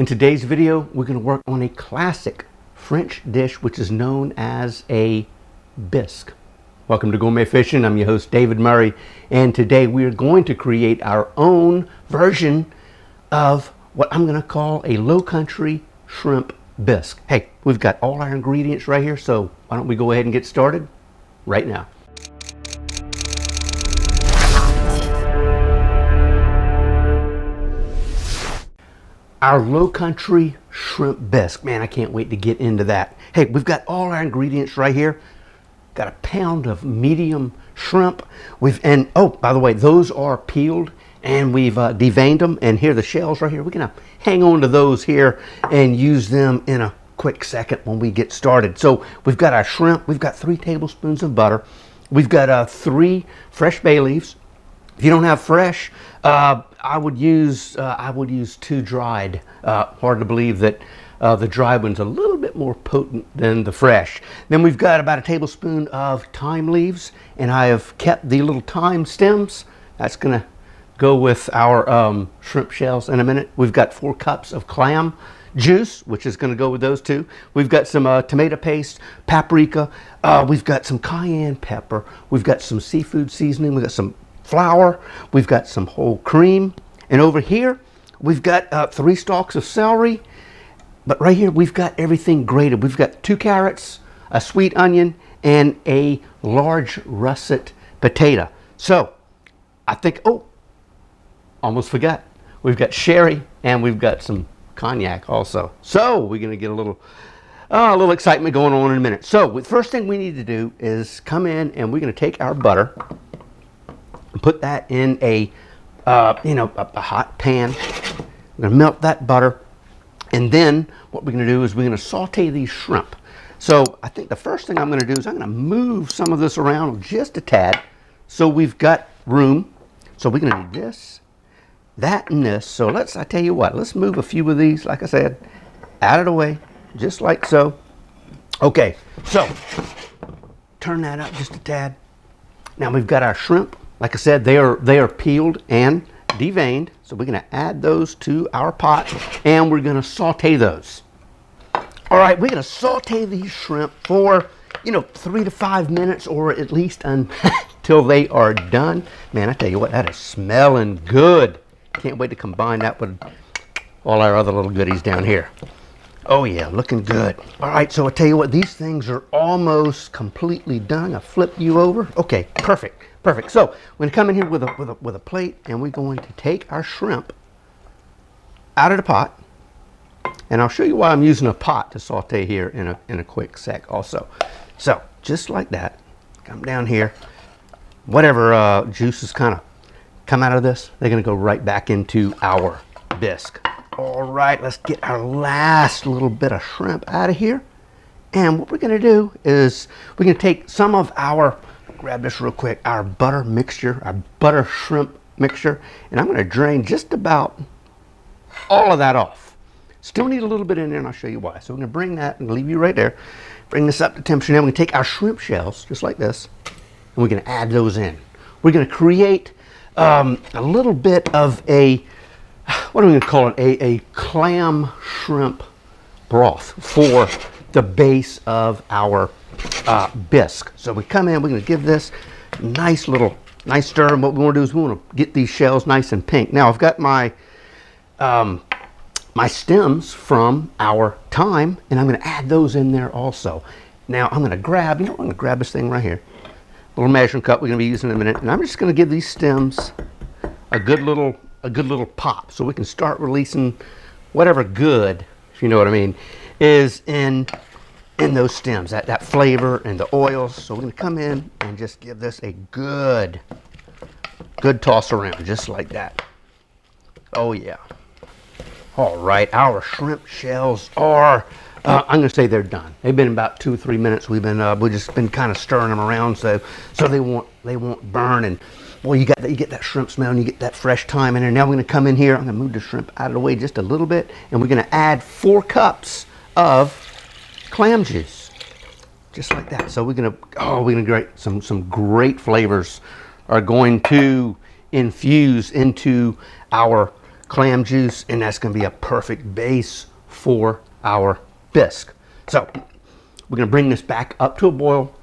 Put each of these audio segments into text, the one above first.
In today's video, we're going to work on a classic French dish which is known as a bisque. Welcome to Gourmet Fishing. I'm your host David Murray, and today we are going to create our own version of what I'm going to call a Lowcountry Shrimp Bisque. Hey, we've got all our ingredients right here, so why don't we go ahead and get started right now. Our Lowcountry Shrimp Bisque. Man, I can't wait to get into that. Hey, we've got all our ingredients right here. Got a pound of medium shrimp. Oh, by the way, those are peeled and we've deveined them. And here are the shells right here. We're gonna hang on to those here and use them in a quick second when we get started. So we've got our shrimp. We've got 3 tablespoons of butter. We've got 3 fresh bay leaves. If you don't have fresh, I would use 2 dried. Hard to believe that the dried one's a little bit more potent than the fresh. Then we've got about a tablespoon of thyme leaves, and I have kept the little thyme stems. That's gonna go with our shrimp shells in a minute. We've got 4 cups of clam juice, which is gonna go with those 2. We've got some tomato paste, paprika. We've got some cayenne pepper. We've got some seafood seasoning. We've got some flour, we've got some whole cream, and over here we've got 3 stalks of celery, but right here we've got everything grated. We've got 2 carrots, a sweet onion, and a large russet potato. So I think, oh, almost forgot, we've got sherry and we've got some cognac also. So we're gonna get a little excitement going on in a minute. So the first thing we need to do is come in and we're gonna take our butter and put that in a hot pan. We're gonna melt that butter, and then what we're gonna do is we're gonna saute these shrimp. So I think the first thing I'm gonna do is I'm gonna move some of this around just a tad so we've got room. So we're gonna do this, that, and this. So I tell you what, let's move a few of these, like I said, out of the way, just like so. Okay, so turn that up just a tad. Now we've got our shrimp. Like I said, they are peeled and deveined. So we're gonna add those to our pot and we're gonna saute those. All right, we're gonna saute these shrimp for 3 to 5 minutes, or at least until they are done. Man, I tell you what, that is smelling good. Can't wait to combine that with all our other little goodies down here. Oh yeah, looking good. All right, so I tell you what, these things are almost completely done. I flip you over. Okay, perfect. Perfect. So we're going to come in here with a plate, and we're going to take our shrimp out of the pot, and I'll show you why I'm using a pot to saute here in a quick sec also. So just like that, come down here. Whatever juices kind of come out of this, they're going to go right back into our bisque. All right, let's get our last little bit of shrimp out of here, and what we're going to do is we're going to take some of our, grab this real quick, our butter mixture, our butter shrimp mixture, and I'm going to drain just about all of that off. Still need a little bit in there, and I'll show you why. So we're going to bring that and leave you right there. Bring this up to temperature. Now we're going to take our shrimp shells, just like this, and we're going to add those in. We're going to create a little bit of a, what are we going to call it, a clam shrimp broth for the base of our bisque. So we come in, we're going to give this nice stir, and what we want to do is we want to get these shells nice and pink. Now I've got my my stems from our thyme, and I'm going to add those in there also. Now I'm going to grab, I'm going to grab this thing right here, a little measuring cup we're going to be using in a minute, and I'm just going to give these stems a good little pop so we can start releasing whatever good, if you know what I mean, is in those stems, that flavor and the oils. So we're going to come in and just give this a good toss around, just like that. Oh yeah. All right, our shrimp shells are, I'm going to say they're done. They've been about 2 or 3 minutes. We've just been kind of stirring them around so they won't burn. And boy, you get that shrimp smell and you get that fresh thyme in there. Now we're going to come in here. I'm going to move the shrimp out of the way just a little bit, and we're going to add 4 cups of clam juice, just like that. So we're gonna grate some great flavors are going to infuse into our clam juice, and that's going to be a perfect base for our bisque. So we're going to bring this back up to a boil,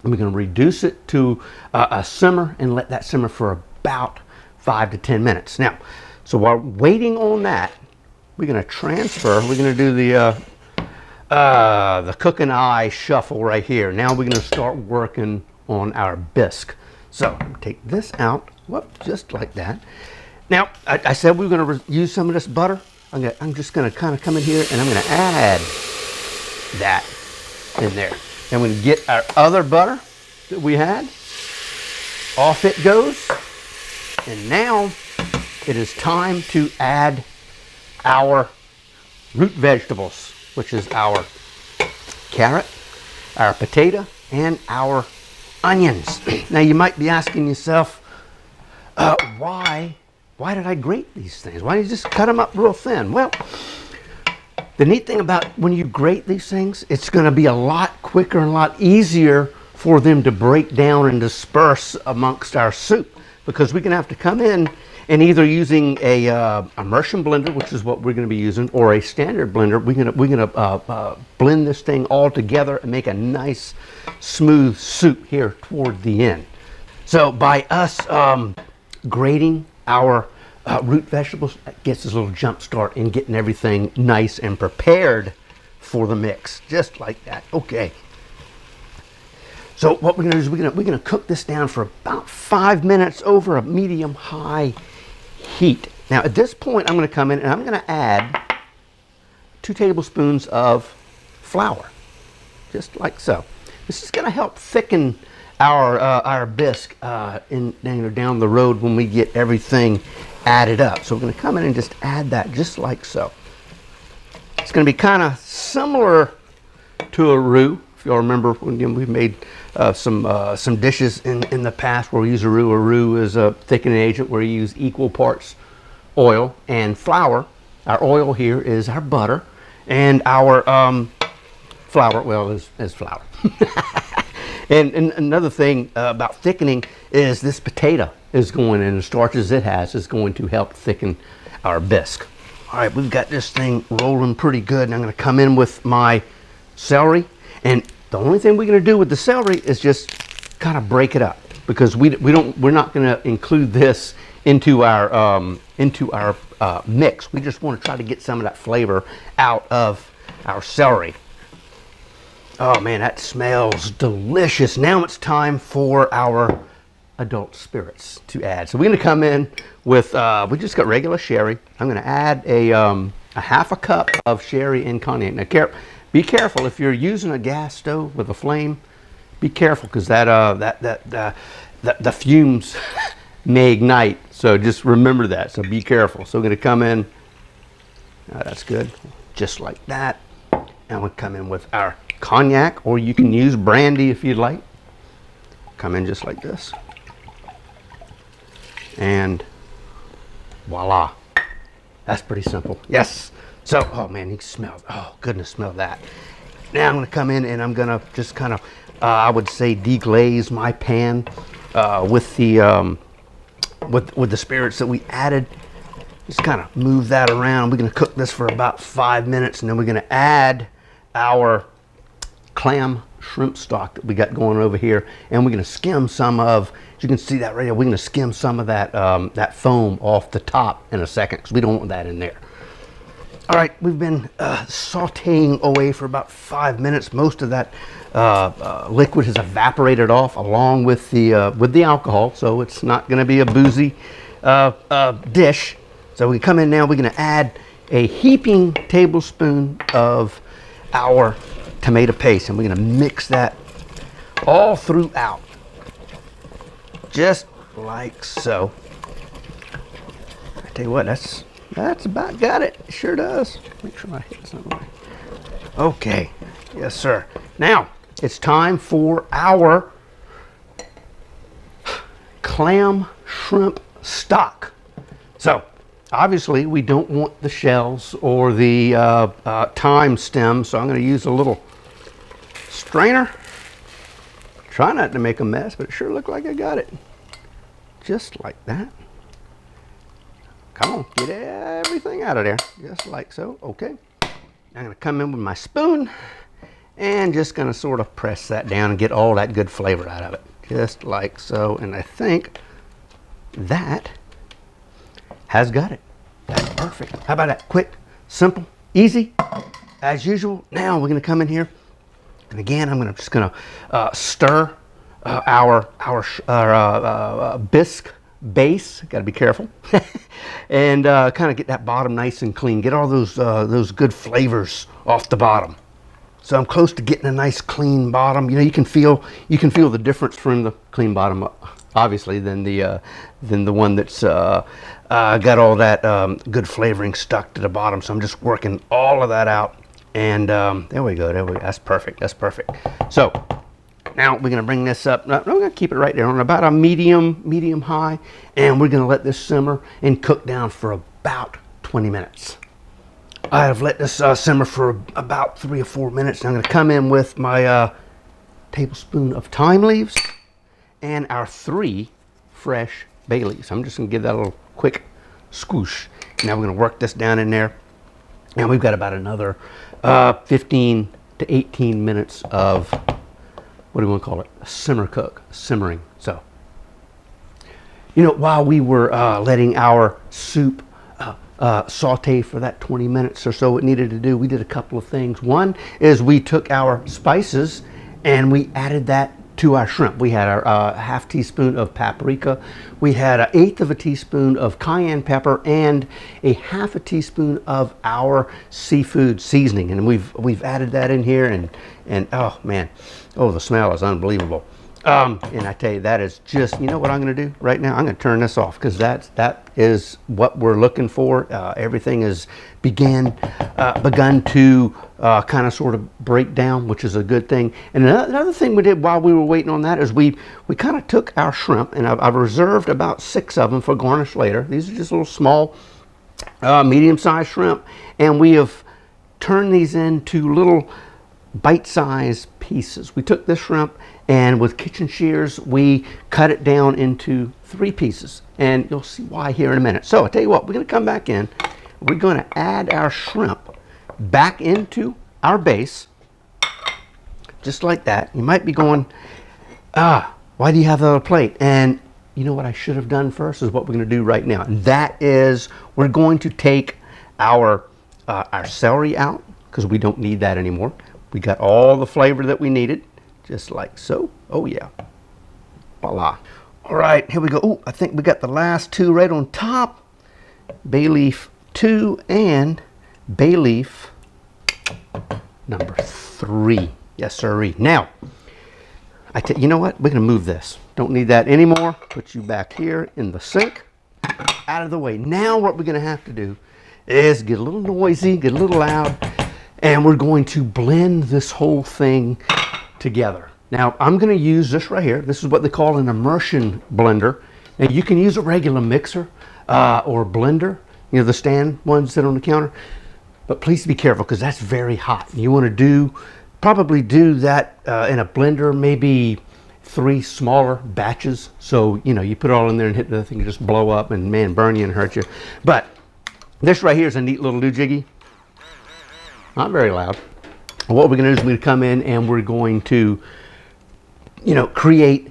and we're going to reduce it to a simmer and let that simmer for about 5 to 10 minutes. Now, so while waiting on that, we're going to transfer. We're going to do the cook and I shuffle right here. Now we're going to start working on our bisque. So take this out, whoop, just like that. Now, I said we were going to use some of this butter. I'm just going to kind of come in here and I'm going to add that in there. And we're going to get our other butter that we had. Off it goes. And now it is time to add our root vegetables, which is our carrot, our potato, and our onions. Now you might be asking yourself, why did I grate these things? Why did you just cut them up real thin? Well, the neat thing about when you grate these things, it's going to be a lot quicker and a lot easier for them to break down and disperse amongst our soup, because we're going to have to come in and either using a immersion blender, which is what we're going to be using, or a standard blender. We're gonna blend this thing all together and make a nice smooth soup here toward the end. So by us grating our root vegetables, that gets us a little jump start in getting everything nice and prepared for the mix, just like that. Okay. So what we're gonna do is we're gonna cook this down for about 5 minutes over a medium-high heat. Now at this point, I'm gonna come in and I'm gonna add 2 tablespoons of flour, just like so. This is gonna help thicken our bisque down the road when we get everything added up. So we're gonna come in and just add that just like so. It's gonna be kind of similar to a roux. If y'all remember, we've made some dishes in the past where we use a roux. A roux is a thickening agent where you use equal parts oil and flour. Our oil here is our butter, and our flour, well, is flour. and another thing about thickening is this potato is going, and the starches it has is going to help thicken our bisque. All right, we've got this thing rolling pretty good, and I'm going to come in with my celery. And the only thing we're going to do with the celery is just kind of break it up, because we're not going to include this into our mix. We just want to try to get some of that flavor out of our celery. Oh man, that smells delicious. Now it's time for our adult spirits to add. So we're going to come in with we just got regular sherry. I'm going to add a half a cup of sherry and cognac. Now be careful if you're using a gas stove with a flame. Be careful, because the fumes may ignite. So just remember that. So be careful. So we're going to come in. That's good, just like that. And we'll come in with our cognac, or you can use brandy if you'd like. Come in just like this, and voila. That's pretty simple. Yes. So, oh man, you can smell, oh goodness, smell that. Now I'm going to come in and I'm going to just kind of, I would say, deglaze my pan with the spirits that we added. Just kind of move that around. We're going to cook this for about 5 minutes, and then we're going to add our clam shrimp stock that we got going over here, and we're going to skim some of, as you can see that right here, we're going to skim some of that that foam off the top in a second, because we don't want that in there. All right, we've been sauteing away for about 5 minutes. Most of that liquid has evaporated off along with the alcohol, so it's not going to be a boozy dish. So we come in now, we're going to add a heaping tablespoon of our tomato paste, and we're going to mix that all throughout, just like so. I tell you what, that's about got it. It sure does. Make sure I hit something right. Okay, yes sir. Now it's time for our clam shrimp stock. So obviously we don't want the shells or the thyme stem, so I'm going to use a little strainer. Try not to make a mess, but it sure looked like I got it. Just like that. Come on, get everything out of there, just like so. Okay. I'm gonna come in with my spoon and just gonna sort of press that down and get all that good flavor out of it, just like so. And I think that has got it. That's perfect. How about that? Quick, simple, easy, as usual. Now we're gonna come in here, and again, I'm just gonna stir our bisque base. Got to be careful, and kind of get that bottom nice and clean. Get all those good flavors off the bottom. So I'm close to getting a nice clean bottom. You know, you can feel the difference from the clean bottom, obviously, than the one that's got all that good flavoring stuck to the bottom. So I'm just working all of that out, and there we go. That's perfect. That's perfect. So now we're gonna bring this up. No, we're gonna keep it right there on about a medium high, and we're gonna let this simmer and cook down for about 20 minutes. I have let this simmer for about 3 or 4 minutes. Now I'm gonna come in with my tablespoon of thyme leaves and our 3 fresh bay leaves. I'm just gonna give that a little quick squish. Now we're gonna work this down in there, and we've got about another 15 to 18 minutes of, what do we want to call it? A simmering. So, you know, while we were letting our soup saute for that 20 minutes or so it needed to do, we did a couple of things. One is we took our spices and we added that to our shrimp. We had our half teaspoon of paprika. We had 1/8 of a teaspoon of cayenne pepper and a half a teaspoon of our seafood seasoning. And we've added that in here, and oh man, oh, the smell is unbelievable. And I tell you, that is just, you know what I'm going to do right now? I'm going to turn this off, because that is what we're looking for. Everything has begun to kind of sort of break down, which is a good thing. And another thing we did while we were waiting on that is we kind of took our shrimp, and I've reserved about 6 of them for garnish later. These are just little small, medium-sized shrimp, and we have turned these into little bite-sized pieces. We took this shrimp, and with kitchen shears we cut it down into 3 pieces, and you'll see why here in a minute. So I tell you what, we're going to come back in, we're going to add our shrimp back into our base, just like that. You might be going, why do you have that on a plate? And you know what I should have done first is what we're going to do right now, and that is we're going to take our celery out, because we don't need that anymore. We got all the flavor that we needed, just like so. Oh yeah, voila. All right, here we go. Oh, I think we got the last 2 right on top. Bay leaf 2 and bay leaf number 3. Yes, sirree. Now, you know what? We're gonna move this. Don't need that anymore. Put you back here in the sink, out of the way. Now what we're gonna have to do is get a little noisy, get a little loud, and we're going to blend this whole thing together. Now, I'm going to use this right here. This is what they call an immersion blender. Now, you can use a regular mixer or blender, you know, the stand ones that are on the counter. But please be careful, because that's very hot. You want to probably do that in a blender, maybe 3 smaller batches. So, you know, you put it all in there and hit the thing, and just blow up and, man, burn you and hurt you. But this right here is a neat little doohickey. Not very loud. What we're going to do is we're going to come in and we're going to, you know, create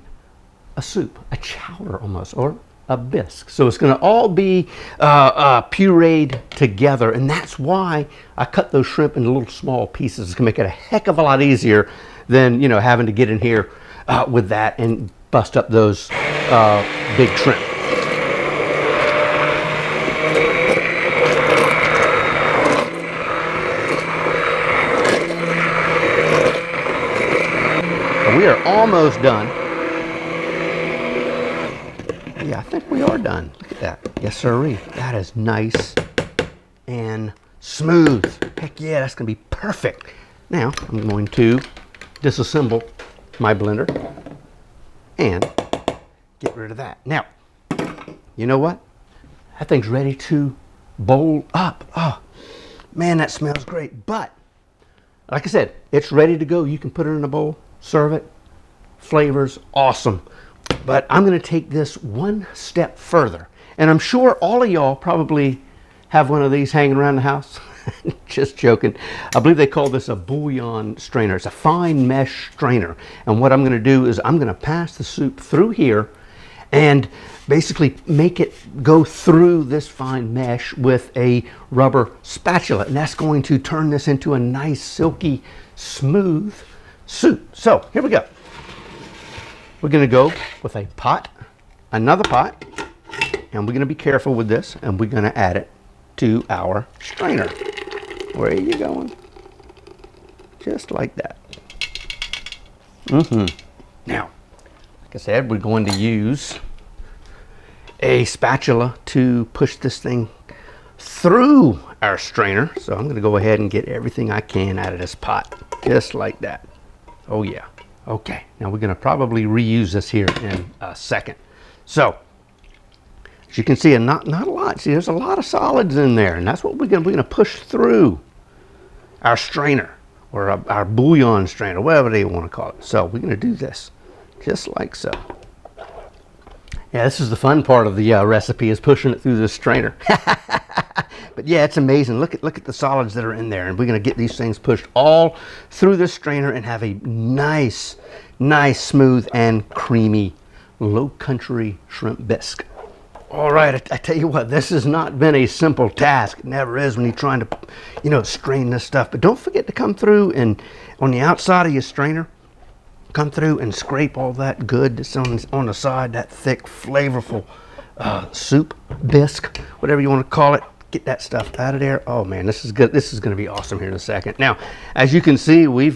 a soup, a chowder almost, or a bisque. So it's going to all be pureed together, and that's why I cut those shrimp into little small pieces. It's going to make it a heck of a lot easier than, you know, having to get in here with that and bust up those big shrimp. We are almost done. Yeah, I think we are done. Look at that. Yes, sirree. That is nice and smooth. Heck yeah, that's going to be perfect. Now, I'm going to disassemble my blender and get rid of that. Now, you know what? That thing's ready to bowl up. Oh, man, that smells great. But, like I said, it's ready to go. You can put it in a bowl. Serve it. Flavors awesome. But I'm going to take this one step further, And I'm sure all of y'all probably have one of these hanging around the house. Just joking. I believe they call this a Bullion Strainer. It's a fine mesh strainer. And what I'm going to do is I'm going to pass the soup through here and basically make it go through this fine mesh with a rubber spatula. And that's going to turn this into a nice, silky, smooth soup. So here we go. We're going to go with a pot, another pot, and we're going to be careful with this, and we're going to add it to our strainer. Where are you going? Just like that. Now, like I said, we're going to use a spatula to push this thing through our strainer. So I'm going to go ahead and get everything I can out of this pot, just like that. Oh yeah. Okay, now we're going to probably reuse this here in a second. So, as you can see, not a lot. See, there's a lot of solids in there, and that's what we're going to push through our strainer, or our bouillon strainer, whatever they want to call it. So we're going to do this just like so. Yeah, this is the fun part of the recipe, is pushing it through this strainer. But yeah, it's amazing. Look at the solids that are in there, and we're going to get these things pushed all through this strainer and have a nice, smooth and creamy Lowcountry Shrimp Bisque. All right, I tell you what, this has not been a simple task. It never is when you're trying to, strain this stuff. But don't forget to come through and on the outside of your strainer, come through and scrape all that good that's on the side, that thick, flavorful soup bisque, whatever you want to call it. Get that stuff out of there. Oh man, this is good. This is going to be awesome here in a second. Now, as you can see, we've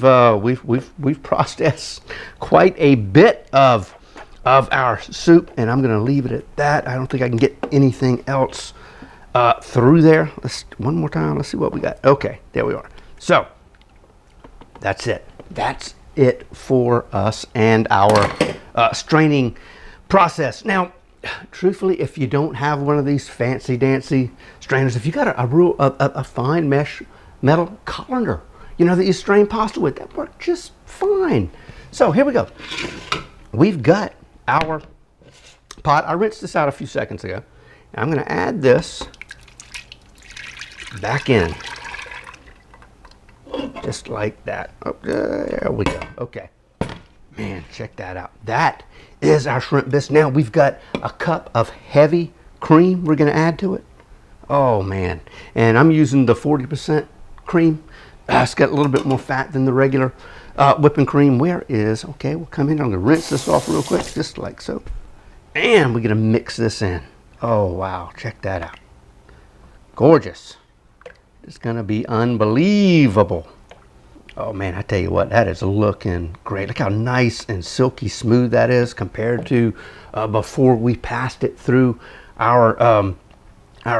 processed quite a bit of our soup, and I'm going to leave it at that. I don't think I can get anything else through there. One more time. Let's see what we got. Okay, there we are. So that's it. That's it for us and our straining process. Now, truthfully, if you don't have one of these fancy dancy strainers, if you got a fine mesh metal colander, that you strain pasta with, that worked just fine. So here we go. We've got our pot. I rinsed this out a few seconds ago. I'm going to add this back in, just like that. Oh, there we go. Okay, man, check that out. That is our shrimp bisque. Now we've got a cup of heavy cream we're going to add to it. Oh man, and I'm using the 40% cream. It's got a little bit more fat than the regular whipping cream. Okay, we'll come in. I'm going to rinse this off real quick, just like so. And we're going to mix this in. Oh wow, check that out. Gorgeous. It's going to be unbelievable. Oh man, I tell you what, that is looking great. Look how nice and silky smooth that is compared to before we passed it through our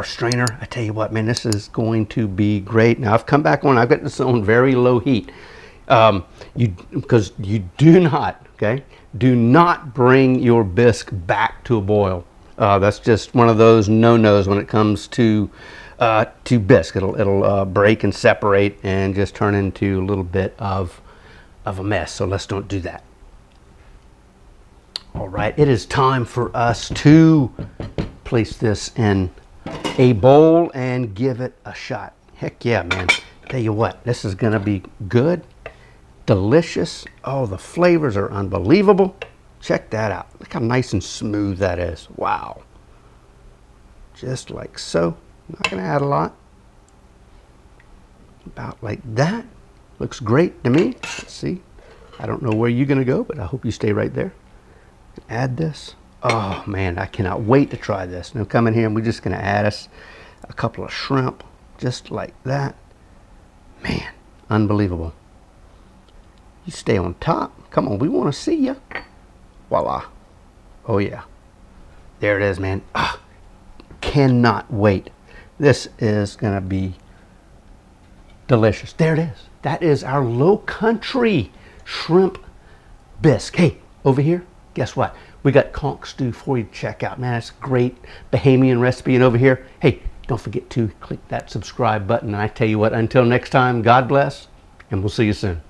strainer. I tell you what, man, this is going to be great. Now I've come back on. I've got this on very low heat. Because you do not bring your bisque back to a boil. That's just one of those no-nos when it comes to bisque. It'll break and separate and just turn into a little bit of a mess. So let's don't do that. All right, it is time for us to place this in a bowl and give it a shot. Heck yeah, man. Tell you what, this is gonna be good, delicious. Oh, the flavors are unbelievable. Check that out. Look how nice and smooth that is. Wow. Just like so. I'm not gonna add a lot. About like that. Looks great to me. Let's see. I don't know where you're gonna go, but I hope you stay right there. Add this. Oh man, I cannot wait to try this. Now come in here and we're just gonna add us a couple of shrimp, just like that. Man, unbelievable. You stay on top. Come on, we want to see you. Voila. Oh yeah. There it is, man. Ah, cannot wait. This is gonna be delicious. There it is. That is our Lowcountry Shrimp Bisque. Hey, over here, guess what? We got conch stew for you to check out. Man, it's a great Bahamian recipe. And over here, hey, don't forget to click that subscribe button. And I tell you what, until next time, God bless, and we'll see you soon.